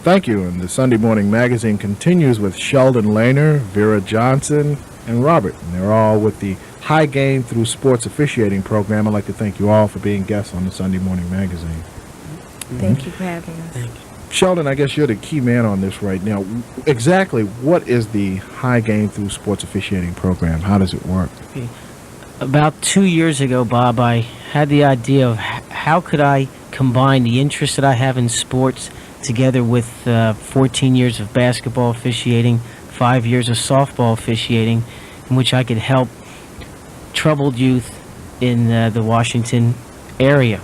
Thank you. And the Sunday Morning Magazine continues with Sheldon Lehner, Vera Johnson, and Robert. And they're all with the High Gain Through Sports Officiating program. I'd like to thank you all for being guests on the Sunday Morning Magazine. Thank you for having us. Thank you. Sheldon, I guess you're the key man on this right now. Exactly what is the High Gain Through Sports Officiating program? How does it work? About 2 years ago, Bob, I had the idea of how could I combine the interest that I have in sports together with 14 years of basketball officiating, 5 years of softball officiating, in which I could help troubled youth in the Washington area.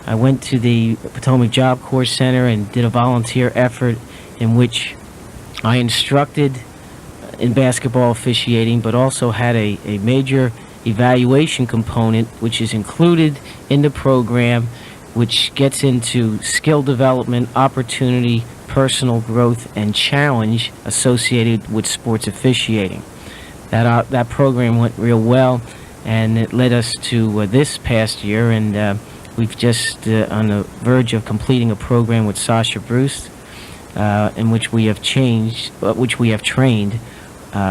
I went to the Potomac Job Corps Center and did a volunteer effort in which I instructed in basketball officiating, but also had a major evaluation component which is included in the program, which gets into skill development, opportunity, personal growth, and challenge associated with sports officiating. That program went real well, and it led us to this past year, and we've just on the verge of completing a program with Sasha Bruce, in which we have trained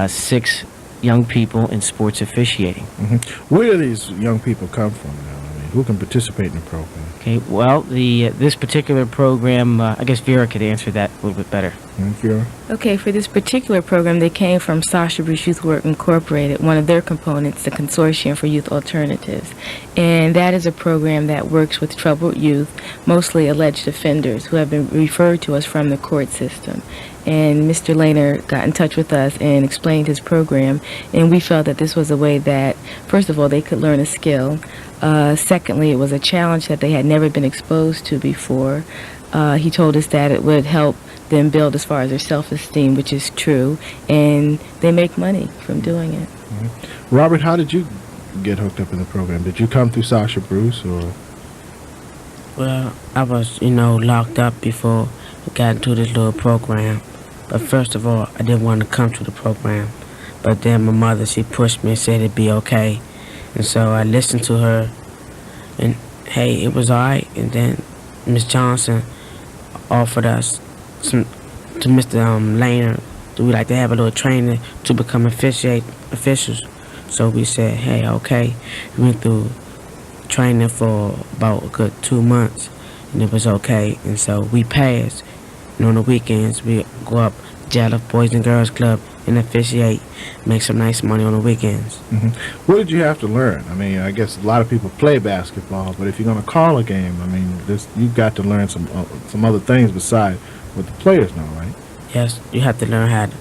6 young people in sports officiating. Mm-hmm. Where do these young people come from now? I mean, who can participate in the program? Okay, well, this particular program, I guess Vera could answer that a little bit better. Vera? Okay, for this particular program, they came from Sasha Bruce Youth Work Incorporated, one of their components, the Consortium for Youth Alternatives. And that is a program that works with troubled youth, mostly alleged offenders, who have been referred to us from the court system. And Mr. Lehner got in touch with us and explained his program, and we felt that this was a way that, first of all, they could learn a skill. Secondly, it was a challenge that they had never been exposed to before. He told us that it would help them build as far as their self-esteem, which is true, and they make money from doing it. Mm-hmm. Robert, how did you get hooked up in the program? Did you come through Sasha Bruce, or? Well, I was, locked up before I got into this little program. But first of all, I didn't want to come to the program. But then my mother, she pushed me and said it'd be okay. And so I listened to her, and hey, it was all right. And then Miss Johnson offered us to Mr. Lehner, we like to have a little training to become officials. So we said, hey, okay. We went through training for about a good 2 months, and it was okay. And so we passed. And on the weekends, we go up Jalaf Boys and Girls Club and officiate, make some nice money on the weekends. Mm-hmm. What did you have to learn? I mean, I guess a lot of people play basketball, but if you're going to call a game, I mean, you've got to learn some other things besides what the players know, right? Yes, you have to learn how to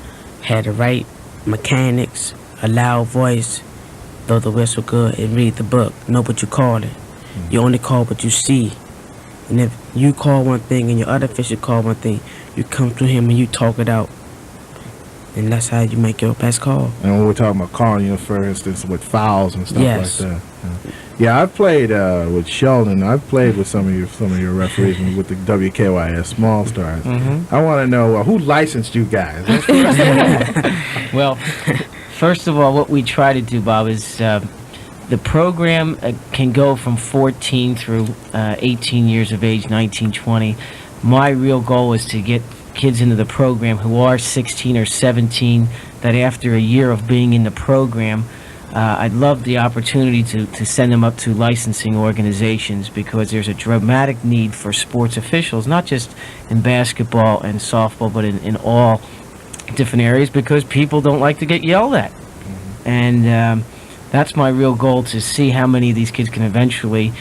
have the right mechanics, a loud voice, blow the whistle good, and read the book. Know what you call it. Mm-hmm. You only call what you see. And if you call one thing and your other official call one thing, you come to him and you talk it out. And that's how you make your best call. And when we're talking about calling, for instance, with fouls and stuff yes. like that. Yeah, I've played with Sheldon. I've played with some of your referees with the WKYS Small Stars. Mm-hmm. I want to know who licensed you guys. Well, first of all, what we try to do, Bob, is the program can go from 14 through 18 years of age, 19, 20. My real goal is to get kids into the program who are 16 or 17, that after a year of being in the program, I'd love the opportunity to send them up to licensing organizations, because there's a dramatic need for sports officials, not just in basketball and softball, but in all different areas, because people don't like to get yelled at. Mm-hmm. And that's my real goal, to see how many of these kids can eventually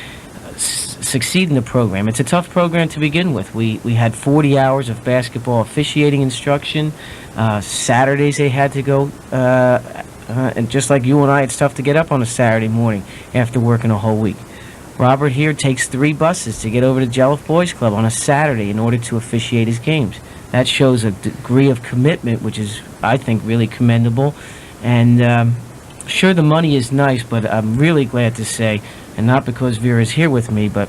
succeed in the program. It's a tough program to begin with. We had 40 hours of basketball officiating instruction. Saturdays they had to go, and just like you and I, it's tough to get up on a Saturday morning after working a whole week. Robert here takes 3 buses to get over to Jalaf Boys Club on a Saturday in order to officiate his games. That shows a degree of commitment, which is, I think, really commendable. And sure, the money is nice, but I'm really glad to say, and not because Vera's here with me, but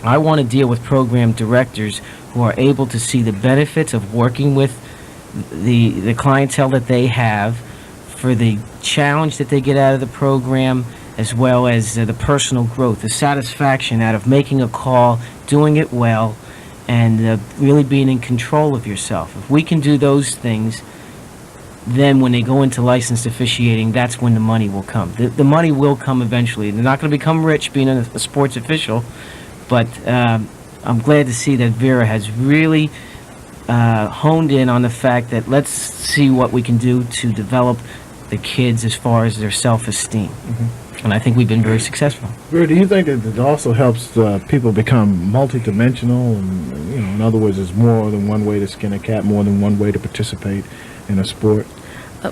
I want to deal with program directors who are able to see the benefits of working with the clientele that they have, for the challenge that they get out of the program, as well as the personal growth, the satisfaction out of making a call, doing it well, and really being in control of yourself. If we can do those things, then when they go into licensed officiating, that's when the money will come. The money will come eventually. They're not going to become rich being a sports official, but I'm glad to see that Vera has really honed in on the fact that let's see what we can do to develop the kids as far as their self-esteem. And I think we've been very successful. Vera, do you think that it also helps people become multidimensional? And, in other words, there's more than one way to skin a cat, more than one way to participate in a sport?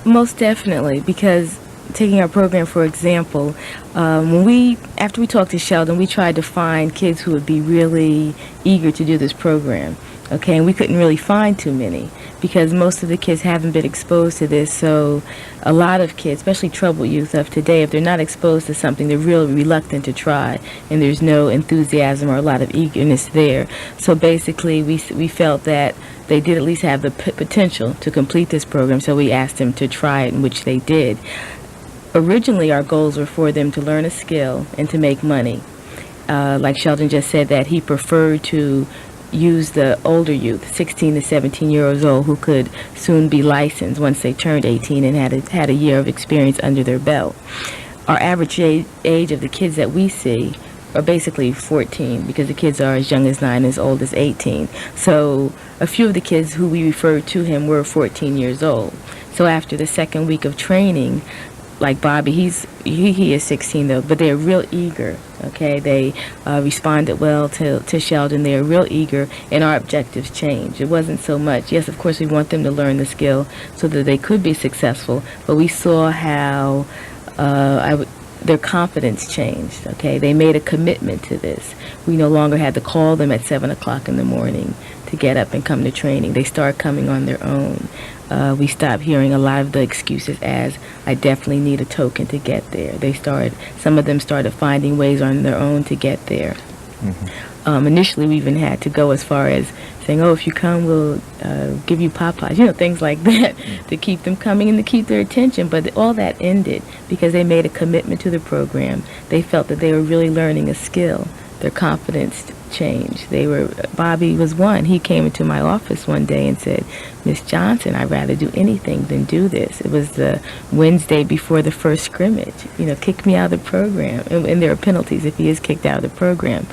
Most definitely, because taking our program for example, after we talked to Sheldon, we tried to find kids who would be really eager to do this program. Okay, and we couldn't really find too many because most of the kids haven't been exposed to this. So a lot of kids, especially troubled youth of today, if they're not exposed to something, they're really reluctant to try, and there's no enthusiasm or a lot of eagerness there. So basically, we felt that they did at least have the potential to complete this program, so we asked them to try it, in which they did. Originally, our goals were for them to learn a skill and to make money. Like Sheldon just said, that he preferred to use the older youth, 16 to 17 years old, who could soon be licensed once they turned 18 and had a year of experience under their belt. Our average age of the kids that we see are basically 14, because the kids are as young as 9, as old as 18. So a few of the kids who we referred to him were 14 years old. So after the second week of training, like Bobby, he is 16 though, but they're real eager. Okay, they responded well to Sheldon. They're real eager, and our objectives changed. It wasn't so much, yes, of course we want them to learn the skill so that they could be successful, but we saw how their confidence changed. Okay, they made a commitment to this. We no longer had to call them at 7 o'clock in the morning to get up and come to training. They started coming on their own. We stopped hearing a lot of the excuses as, I definitely need a token to get there. Some of them started finding ways on their own to get there. Initially, we even had to go as far as saying, oh, if you come, we'll give you Popeyes, things like that, to keep them coming and to keep their attention. But all that ended because they made a commitment to the program. They felt that they were really learning a skill. Their confidence changed. Bobby was one. He came into my office one day and said, Miss Johnson, I'd rather do anything than do this. It was the Wednesday before the first scrimmage. Kick me out of the program. And there are penalties if he is kicked out of the program.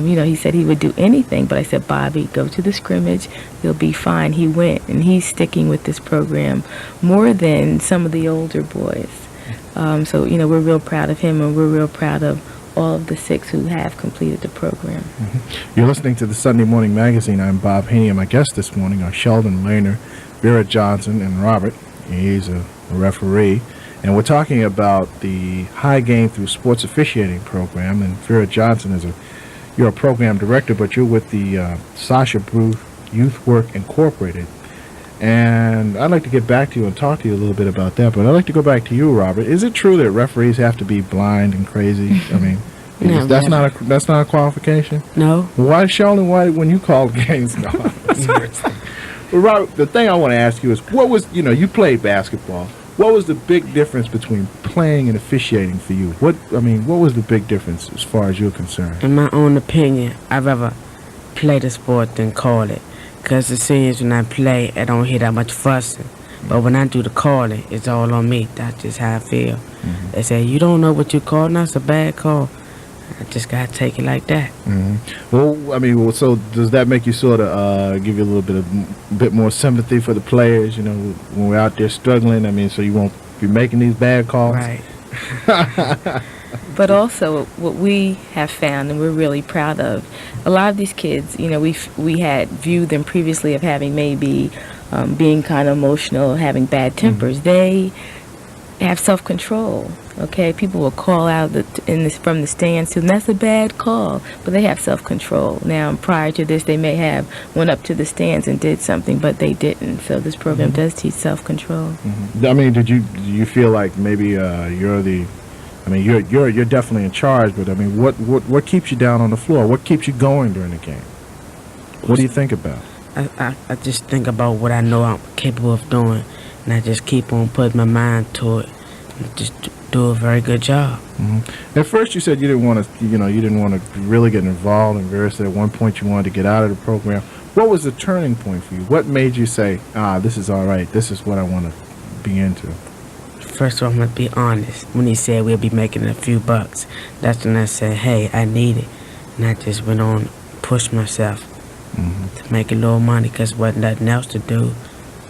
He said he would do anything, but I said, Bobby, go to the scrimmage. You'll be fine. He went, and he's sticking with this program more than some of the older boys. So we're real proud of him, and we're real proud of all of the 6 who have completed the program. You're listening to the Sunday Morning Magazine. I'm Bob Haney, and my guests this morning are Sheldon Lehner, Vera Johnson, and Robert. He's a referee. And we're talking about the High Game Through Sports Officiating program. And Vera Johnson, you're a program director, but you're with the Sasha Bruce Youth Work Incorporated. And I'd like to get back to you and talk to you a little bit about that, but I'd like to go back to you, Robert. Is it true that referees have to be blind and crazy? I mean, that's not a qualification? No. Why, Sheldon, when you called games? No, seriously. Well, Robert, the thing I want to ask you is, you played basketball. What was the big difference between playing and officiating for you? What was the big difference as far as you're concerned? In my own opinion, I'd rather play the sport than call it. Because it seems when I play, I don't hear that much fussing. But when I do the calling, it's all on me. That's just how I feel. They say, you don't know what you're calling, that's a bad call. I just got to take it like that. Well, so does that make you sort of give you a little bit more sympathy for the players, when we're out there struggling? So you won't be making these bad calls? Right. But also, what we have found, and we're really proud of, a lot of these kids, we had viewed them previously of having maybe being kind of emotional, having bad tempers. They have self-control. Okay, people will call out from the stands to them, that's a bad call, but they have self-control. Now, prior to this, they may have went up to the stands and did something, but they didn't. So this program does teach self-control. Do you feel like maybe you're definitely in charge, but what keeps you down on the floor? What keeps you going during the game? What do you think about? I just think about what I know I'm capable of doing, and I just keep on putting my mind to it, and just do a very good job. At first, you said you didn't want to, you didn't want to really get involved. And Vera said at one point you wanted to get out of the program. What was the turning point for you? What made you say, this is all right, this is what I want to be into? First of all, I'm going to be honest. When he said we'll be making a few bucks, that's when I said, hey, I need it. And I just went on, pushed myself to make a little money because there wasn't nothing else to do.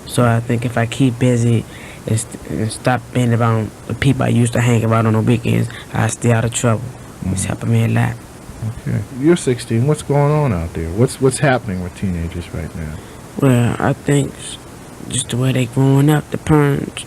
So I think if I keep busy and stop being around the people I used to hang around on the weekends, I'll stay out of trouble. It's helping me a lot. Okay. You're 16. What's going on out there? What's happening with teenagers right now? Well, I think just the way they growing up, the parents,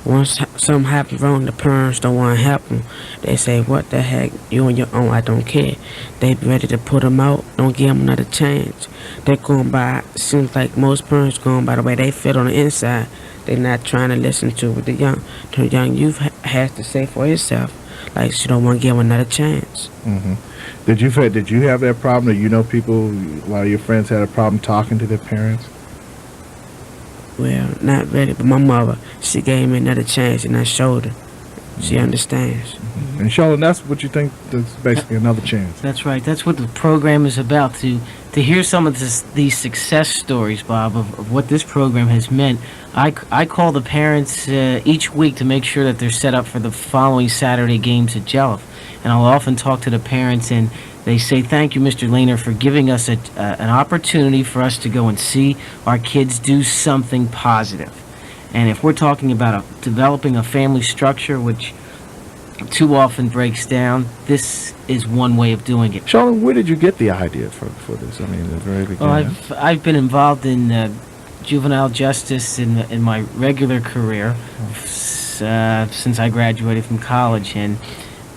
once something happens wrong, the parents don't want to help them. They say, what the heck, you on your own, I don't care. They be ready to put them out, don't give them another chance. They're going by, seems like most parents going by the way they feel on the inside. They're not trying to listen to what the young youth has to say for itself. Like, she don't want to give them another chance. Did you have that problem? That people, a lot of your friends had a problem talking to their parents? Well, not really, but my mother, she gave me another chance and I showed her. She understands. And Sheldon, that's what you think is basically another chance. That's right. That's what the program is about, to hear some of these success stories, Bob, of what this program has meant. I call the parents each week to make sure that they're set up for the following Saturday games at Jelliff. And I'll often talk to the parents, and they say, thank you, Mr. Lehner, for giving us an opportunity for us to go and see our kids do something positive. And if we're talking about developing a family structure, which too often breaks down, this is one way of doing it. Sheldon, where did you get the idea for this? I mean, at the very beginning. Well, I've been involved in juvenile justice in my regular career since I graduated from college, and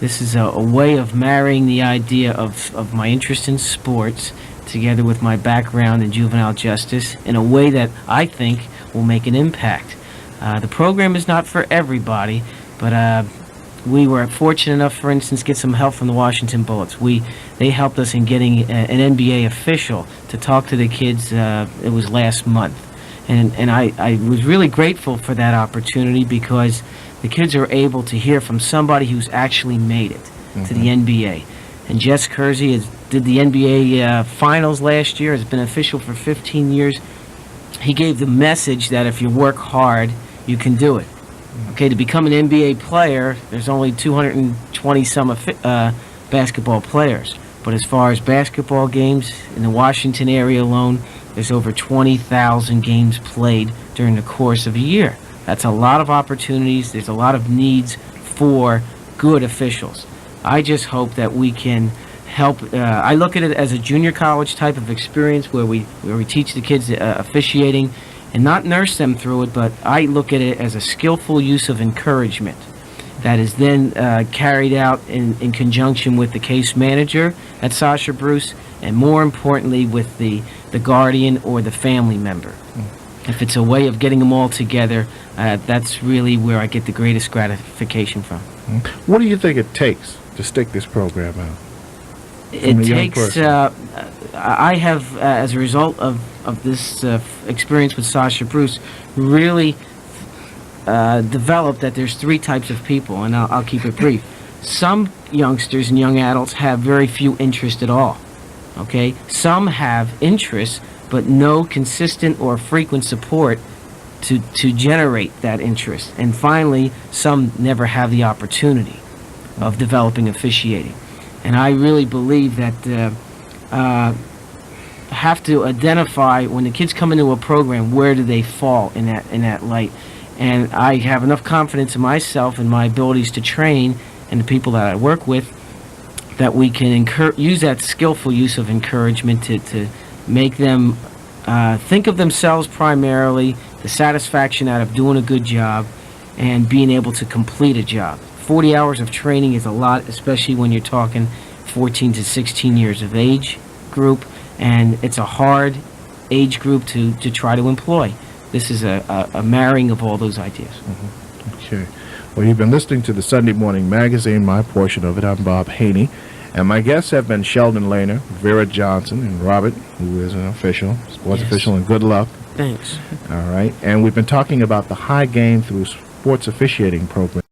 this is a way of marrying the idea of my interest in sports together with my background in juvenile justice in a way that I think will make an impact. The program is not for everybody, but we were fortunate enough, for instance, to get some help from the Washington Bullets. They helped us in getting an NBA official to talk to the kids. It was last month. And I was really grateful for that opportunity because the kids are able to hear from somebody who's actually made it to the NBA. And Jess Kersey did the NBA finals last year, has been official for 15 years. He gave the message that if you work hard, you can do it. Okay, to become an NBA player, there's only 220-some basketball players. But as far as basketball games in the Washington area alone, there's over 20,000 games played during the course of a year. That's a lot of opportunities. There's a lot of needs for good officials. I just hope that we can help. I look at it as a junior college type of experience where we teach the kids officiating and not nurse them through it, but I look at it as a skillful use of encouragement that is then carried out in conjunction with the case manager at Sasha Bruce, and more importantly with the guardian or the family member. If it's a way of getting them all together, that's really where I get the greatest gratification from. What do you think it takes to stick this program out? It takes, I have, as a result of this experience with Sasha Bruce, really developed that there's three types of people, and I'll keep it brief. Some youngsters and young adults have very few interest at all. Okay? Some have interest, but no consistent or frequent support to generate that interest. And finally, some never have the opportunity of developing officiating. And I really believe that have to identify when the kids come into a program, where do they fall in that light. And I have enough confidence in myself and my abilities to train and the people that I work with that we can use that skillful use of encouragement to make them think of themselves primarily, the satisfaction out of doing a good job, and being able to complete a job. 40 hours of training is a lot, especially when you're talking 14 to 16 years of age group, and it's a hard age group to try to employ. This is a marrying of all those ideas. Okay. Well, you've been listening to the Sunday Morning Magazine, my portion of it. I'm Bob Haney, and my guests have been Sheldon Lehner, Vera Johnson, and Robert, who is an official, sports official, and good luck. Thanks. All right. And we've been talking about the High Game Through Sports Officiating program.